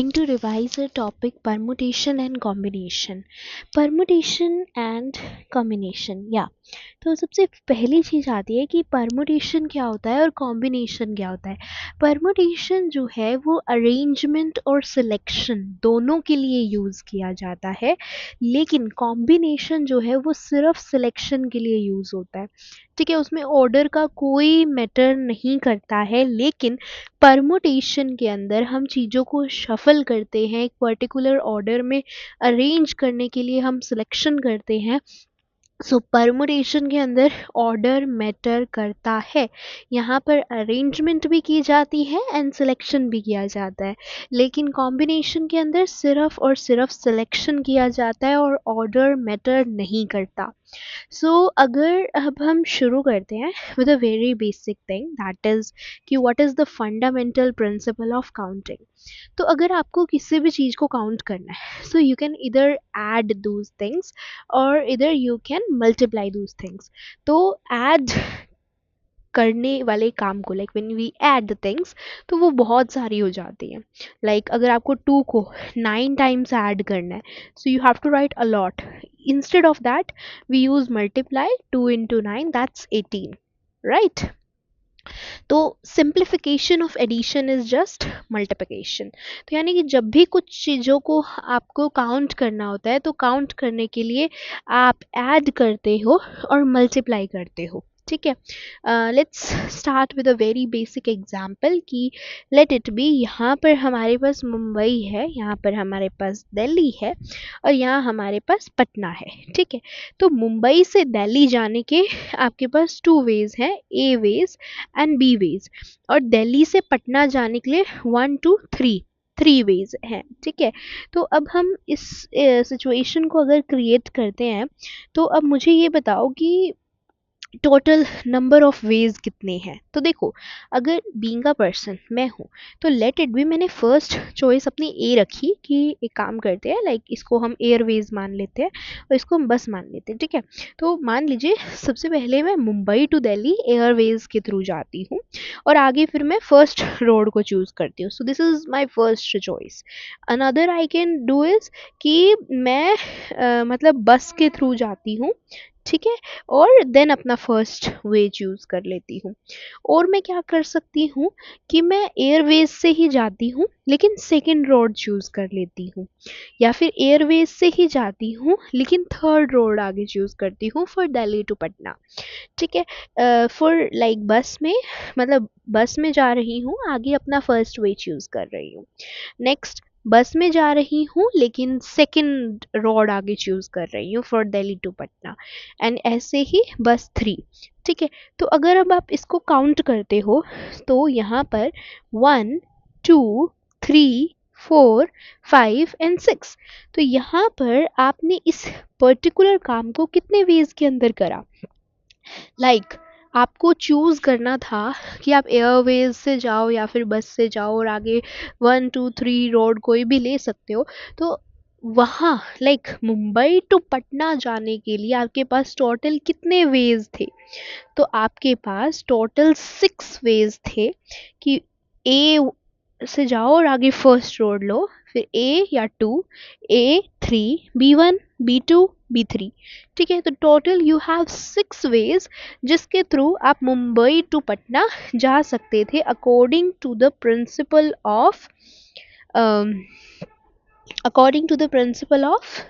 Going to revise our topic permutation and combination. Permutation and combination, yeah. तो सबसे पहली चीज़ आती है कि परमुटेशन क्या होता है और कॉम्बिनेशन क्या होता है। परमुटेशन जो है वो अरेंजमेंट और सिलेक्शन दोनों के लिए यूज़ किया जाता है, लेकिन कॉम्बिनेशन जो है वो सिर्फ सिलेक्शन के लिए यूज़ होता है। ठीक है, उसमें ऑर्डर का कोई मैटर नहीं करता है, लेकिन परमुटेशन के अंदर हम चीज़ों को शफल करते हैं, एक पर्टिकुलर ऑर्डर में अरेंज करने के लिए हम सिलेक्शन करते हैं। सो परमुटेशन के अंदर ऑर्डर मैटर करता है। यहाँ पर अरेंजमेंट भी की जाती है एंड सिलेक्शन भी किया जाता है, लेकिन कॉम्बिनेशन के अंदर सिर्फ और सिर्फ सिलेक्शन किया जाता है और ऑर्डर मैटर नहीं करता। अगर अब हम शुरू करते हैं with a very basic thing, that is कि what is the fundamental principle of counting. तो अगर आपको किसी भी चीज़ को काउंट करना है, सो यू कैन इधर ऐड दोज थिंग्स और इधर you can multiply those things. तो ऐड करने वाले काम को, like when we add the things, तो वो बहुत सारी हो जाती हैं। अगर आपको 2 को 9 टाइम्स ऐड करना है, so you have to write a lot. Instead of that we use multiply, 2 into 9 that's 18, right. तो simplification of addition is just multiplication. तो यानी कि जब भी कुछ चीज़ों को आपको काउंट करना होता है, तो काउंट करने के लिए आप ऐड करते हो और मल्टीप्लाई करते हो। ठीक है, let's start with a very basic example कि लेट इट बी, यहाँ पर हमारे पास मुंबई है, यहाँ पर हमारे पास दिल्ली है और यहाँ हमारे पास पटना है। ठीक है, तो मुंबई से दिल्ली जाने के आपके पास 2 वेज हैं, ए वेज एंड बी वेज, और दिल्ली से पटना जाने के लिए 1 2 3 वेज हैं। ठीक है, तो अब हम इस सिचुएशन को अगर क्रिएट करते हैं, तो अब मुझे ये बताओ कि टोटल नंबर ऑफ वेज कितने हैं। तो देखो, अगर बीइंग अ पर्सन मैं हूँ, तो लेट इट बी, मैंने फर्स्ट चॉइस अपनी ए रखी कि एक काम करते हैं, इसको हम एयरवेज मान लेते हैं और इसको हम बस मान लेते हैं। ठीक है, तो मान लीजिए सबसे पहले मैं मुंबई टू दिल्ली एयरवेज के थ्रू जाती हूँ और आगे फिर मैं फर्स्ट रोड को चूज़ करती हूँ। So this is my first choice. Another I can do is कि मैं मतलब बस के थ्रू जाती हूँ। ठीक है, और देन अपना फर्स्ट वे चूज़ कर लेती हूँ। और मैं क्या कर सकती हूँ कि मैं एयरवेज से ही जाती हूँ लेकिन सेकंड रोड चूज़ कर लेती हूँ, या फिर एयरवेज से ही जाती हूँ लेकिन थर्ड रोड आगे चूज़ करती हूँ फॉर दिल्ली टू पटना। ठीक है, फॉर बस में, मतलब बस में जा रही हूँ, आगे अपना फर्स्ट वे चूज़ कर रही हूँ। नेक्स्ट, बस में जा रही हूँ लेकिन सेकंड रोड आगे चूज़ कर रही हूँ for Delhi to Patna, and ऐसे ही बस 3। ठीक है, तो अगर अब आप इसको काउंट करते हो, तो यहाँ पर 1 2 3 4 5 एंड 6, तो यहाँ पर आपने इस पर्टिकुलर काम को कितने वेज के अंदर करा। आपको चूज़ करना था कि आप एयरवेज से जाओ या फिर बस से जाओ और आगे 1 2 3 रोड कोई भी ले सकते हो। तो वहाँ मुंबई टू पटना जाने के लिए आपके पास टोटल कितने वेज थे। तो आपके पास टोटल 6 वेज थे कि ए से जाओ और आगे फर्स्ट रोड लो, फिर ए या 2, A3, B1, B2, B3। ठीक है, तो टोटल यू हैव 6 वेज जिसके थ्रू आप मुंबई टू पटना जा सकते थे according to the principle of according to the principle of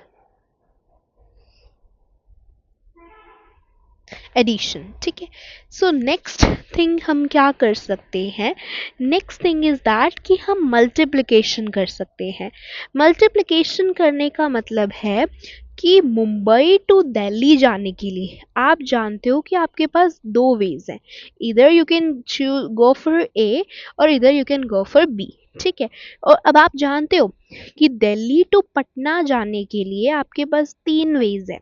addition. ठीक है, सो नेक्स्ट थिंग हम क्या कर सकते हैं, नेक्स्ट थिंग इज दैट कि हम मल्टीप्लिकेशन कर सकते हैं। मल्टीप्लिकेशन करने का मतलब है कि मुंबई टू दिल्ली जाने के लिए आप जानते हो कि आपके पास 2 वेज हैं, इधर you can go for A और इधर you can go for B. ठीक है, और अब आप जानते हो कि दिल्ली टू पटना जाने के लिए आपके पास 3 वेज हैं,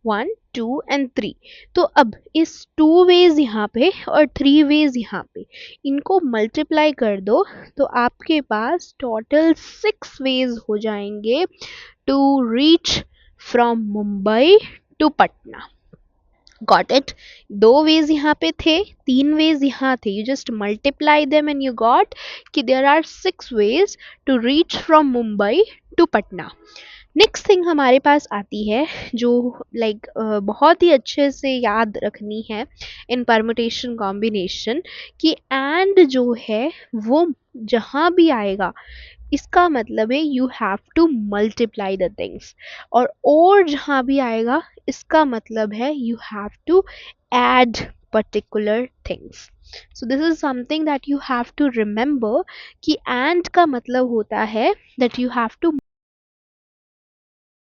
1 2 एंड 3। तो अब इस 2 वेज यहाँ पे और 3 वेज यहाँ पे, इनको मल्टीप्लाई कर दो, तो आपके पास टोटल 6 वेज हो जाएंगे to reach from Mumbai to Patna. Got it? दो वेज यहाँ पे थे, तीन वेज यहाँ थे, you just multiply them and you got कि there are 6 ways to reach from Mumbai to Patna. Next thing हमारे पास आती है जो लाइक बहुत ही अच्छे से याद रखनी है इन परमुटेशन कॉम्बिनेशन, कि एंड जो है वो जहाँ भी आएगा इसका मतलब है you have to multiply the things, और जहाँ भी आएगा इसका मतलब है you have to add particular things. So this is something that you have to remember कि and का मतलब होता है that you have to